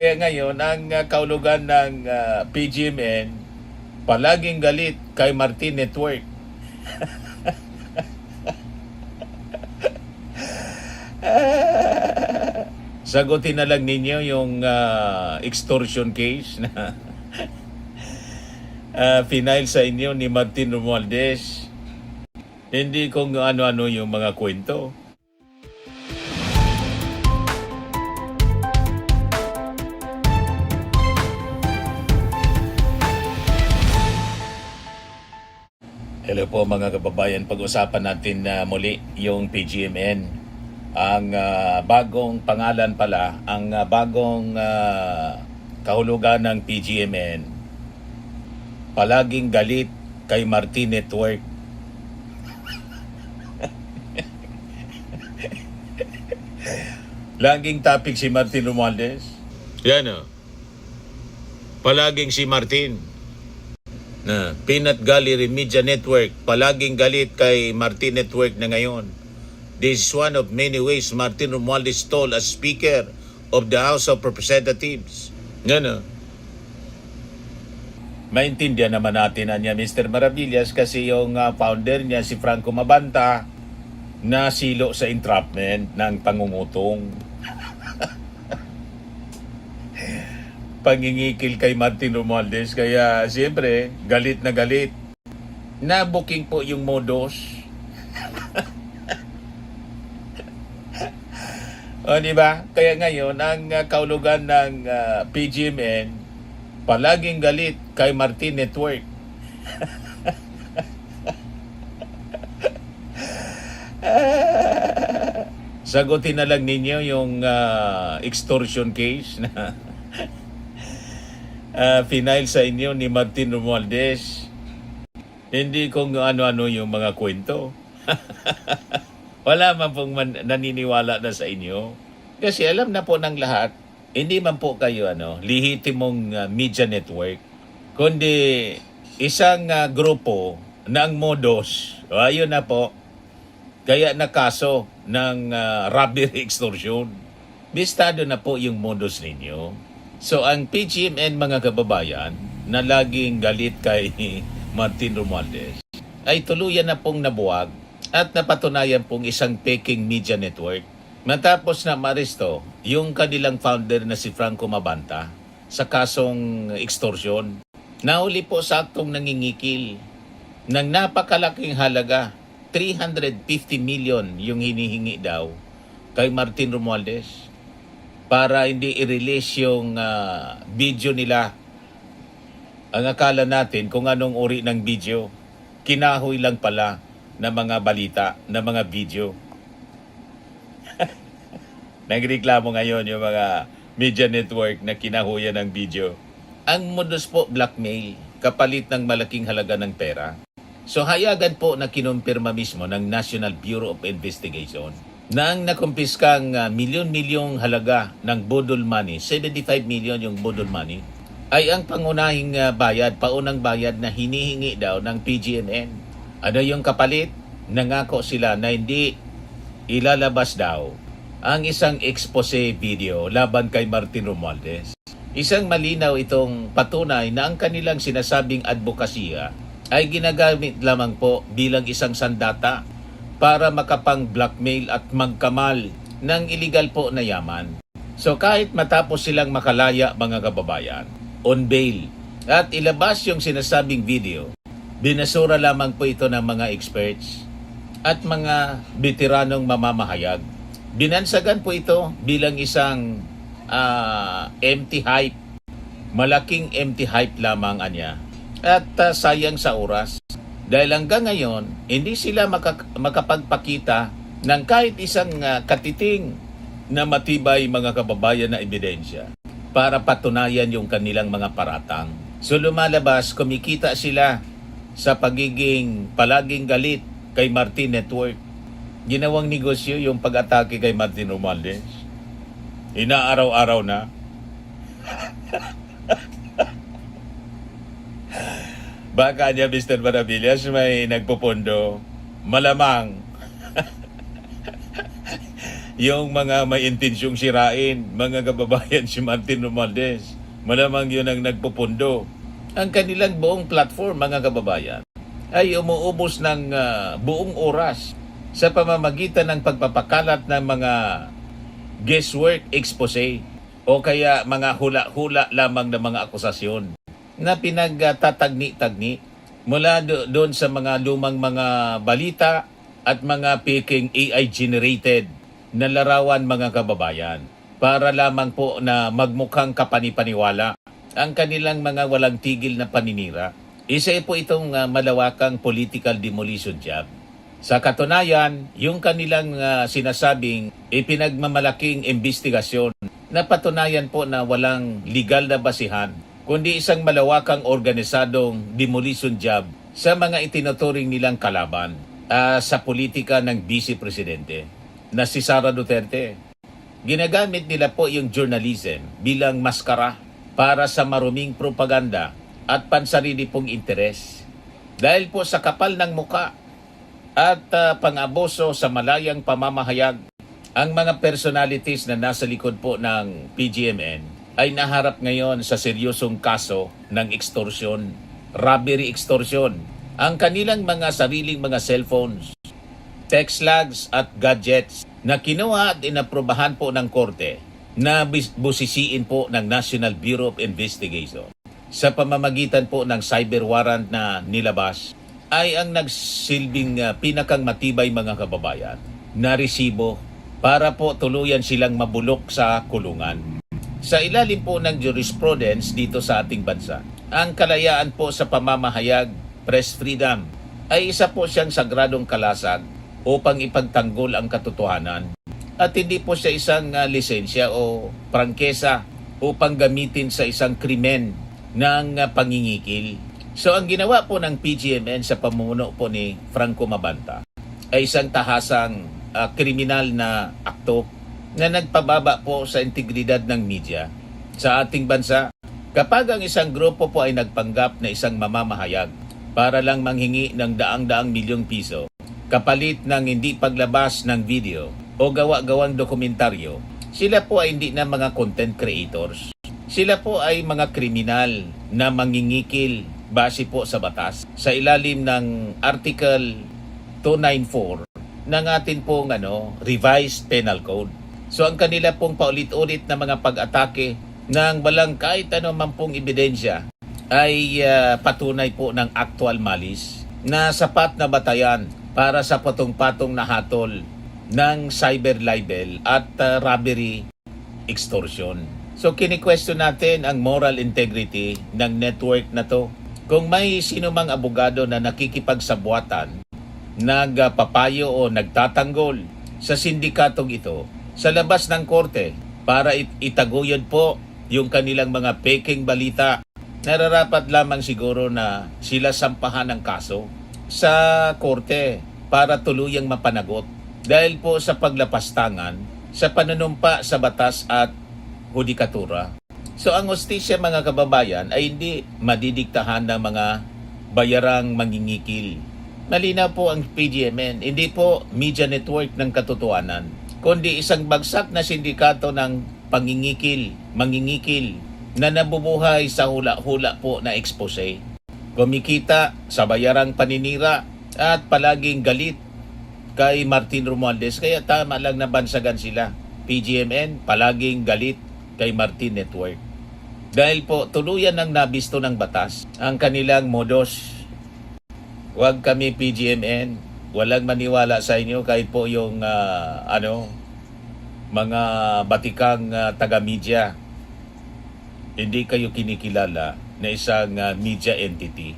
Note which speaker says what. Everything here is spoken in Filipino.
Speaker 1: Kaya ngayon, ang kaulugan ng PGMN, palaging galit kay Martin Network. Sagutin na lang ninyo yung extortion case na final sa inyo ni Martin Romualdez. Hindi kung ano-ano yung mga kwento. Hello po mga kababayan, pag-usapan natin na muli yung PGMN. Ang bagong pangalan pala, ang bagong kahulugan ng PGMN, palaging galit kay Martin Network. Laging topic si Martin Romualdez. Yan o. Palaging si Martin. Na Peanut Gallery Media Network, palaging galit kay Martin Network na ngayon. This is one of many ways Martin Romualdez stole as Speaker of the House of Representatives. Yan o. Maintindihan naman natin niya Mr. Maravillas kasi yung founder niya si Franco Mabanta na silo sa entrapment ng pangungutong. Pangingikil kay Martin Romualdez, kaya siyempre galit na galit. Na-booking po yung modus. O diba? Kaya ngayon ang kaulugan ng PGMN, palaging galit kay Martin Network. Sagutin na lang ninyo yung extortion case na final sa inyo ni Martin Romualdez. Hindi kung ano-ano yung mga kwento. Wala man pong naniniwala na sa inyo. Kasi alam na po ng lahat, hindi man po kayo lehitimong media network, kundi isang grupo ng modus. Ayun na po. Kaya na kaso ng robbery extortion. Bistado na po yung modus ninyo. So ang PGMN mga kababayan na laging galit kay Martin Romualdez ay tuluyan na pong nabuwag at napatunayan pong isang peking media network matapos na maaresto yung kanilang founder na si Franco Mabanta sa kasong extortion. Nahuli po sa aktong nangingikil ng napakalaking halaga, 350 million yung hinihingi daw kay Martin Romualdez para hindi i-release yung video nila. Ang akala natin kung anong uri ng video, kinahoy lang pala na mga balita, na mga video. Nagreklamo ngayon yung mga media network na kinahuyan ng video. Ang modus po, blackmail, kapalit ng malaking halaga ng pera. So hayagan po na kinumpirma mismo ng National Bureau of Investigation na ang nakumpiskang milyon-milyong halaga ng budol money, 75 million yung budol money, ay ang pangunahing paunang bayad na hinihingi daw ng PGMN. Ano yung kapalit? Nangako sila na hindi ilalabas daw ang isang expose video laban kay Martin Romualdez. Isang malinaw itong patunay na ang kanilang sinasabing advokasya ay ginagamit lamang po bilang isang sandata para makapang-blackmail at magkamal ng illegal po na yaman. So kahit matapos silang makalaya mga kababayan, on bail, at ilabas yung sinasabing video, binasura lamang po ito ng mga experts at mga veteranong mamamahayag. Binansagan po ito bilang isang empty hype, malaking empty hype lamang anya. At sayang sa oras. Dahil hanggang ngayon, hindi sila makapagpakita ng kahit isang katiting na matibay mga kababayan na ebidensya para patunayan yung kanilang mga paratang. So lumalabas, kumikita sila sa pagiging palaging galit kay Martin Network. Ginawang negosyo yung pag-atake kay Martin Romualdez. Inaaraw-araw na. Baka niya Mr. Maravillas may nagpupundo, malamang yung mga may intensyong sirain, mga kababayan si Martin Romualdez. Malamang yun ang nagpupundo. Ang kanilang buong platform, mga kababayan, ay umuubos ng buong oras sa pamamagitan ng pagpapakalat ng mga guesswork expose o kaya mga hula-hula lamang ng mga akusasyon na pinagtatagni-tagni mula doon sa mga lumang mga balita at mga peking AI-generated na larawan, mga kababayan, para lamang po na magmukhang kapanipaniwala ang kanilang mga walang tigil na paninira. Isa po itong malawakang political demolition job. Sa katunayan, yung kanilang sinasabing ipinagmamalaking investigasyon na patunayan po na walang legal na basihan, kundi isang malawakang organisadong demolition job sa mga itinuturing nilang kalaban sa politika ng Vice Presidente na si Sara Duterte. Ginagamit nila po yung journalism bilang maskara para sa maruming propaganda at pansarili pong interes. Dahil po sa kapal ng muka at pang-abuso sa malayang pamamahayag, ang mga personalities na nasa likod po ng PGMN ay naharap ngayon sa seryosong kaso ng extortion, robbery extortion. Ang kanilang mga sariling mga cellphones, text logs at gadgets na kinuha at inaprobahan po ng korte na busisiin po ng National Bureau of Investigation sa pamamagitan po ng cyber warrant na nilabas ay ang nagsilbing pinakang matibay, mga kababayan, na resibo para po tuluyan silang mabulok sa kulungan. Sa ilalim po ng jurisprudence dito sa ating bansa, ang kalayaan po sa pamamahayag, press freedom, ay isa po siyang sagradong kalasag upang ipagtanggol ang katotohanan at hindi po siya isang lisensya o prangkesa upang gamitin sa isang krimen ng pangingikil. So ang ginawa po ng PGMN sa pamumuno po ni Franco Mabanta ay isang tahasang kriminal na akto na nagpababa po sa integridad ng media sa ating bansa. Kapag ang isang grupo po ay nagpanggap na isang mamamahayag para lang manghingi ng daang-daang milyong piso kapalit ng hindi paglabas ng video o gawa-gawang dokumentaryo, sila po ay hindi na mga content creators. Sila po ay mga kriminal na mangingikil base po sa batas sa ilalim ng Article 294 ng atin pong revised penal code. So ang kanila pong paulit-ulit na mga pag-atake ng walang kahit man pong ebidensya ay patunay po ng actual malice na sapat na batayan para sa patong-patong na hatol ng cyber libel at robbery extortion. So kini-question natin ang moral integrity ng network na to. Kung may sino mang abogado na nakikipagsabwatan, nagpapayo o nagtatanggol sa sindikatong ito sa labas ng korte para itaguyod po yung kanilang mga peking balita, nararapat lamang siguro na sila sampahan ng kaso sa korte para tuluyang mapanagot dahil po sa paglapastangan sa panunumpa sa batas at hudikatura. So ang hustisya, mga kababayan, ay hindi madidiktahan ng mga bayarang mangingikil. Malinaw po ang PGMN, hindi po media network ng katotohanan, kundi isang bagsak na sindikato ng mangingikil na nabubuhay sa hula-hula po na expose. Kumikita sa bayarang paninira at palaging galit kay Martin Romualdez. Kaya tama lang na bansagan sila. PGMN palaging galit kay Martin Network. Dahil po tuluyan ng nabisto ng batas ang kanilang modus. Huwag kami PGMN, walang maniwala sa inyo kahit po yung mga batikang taga-media. Hindi kayo kinikilala na isang media entity.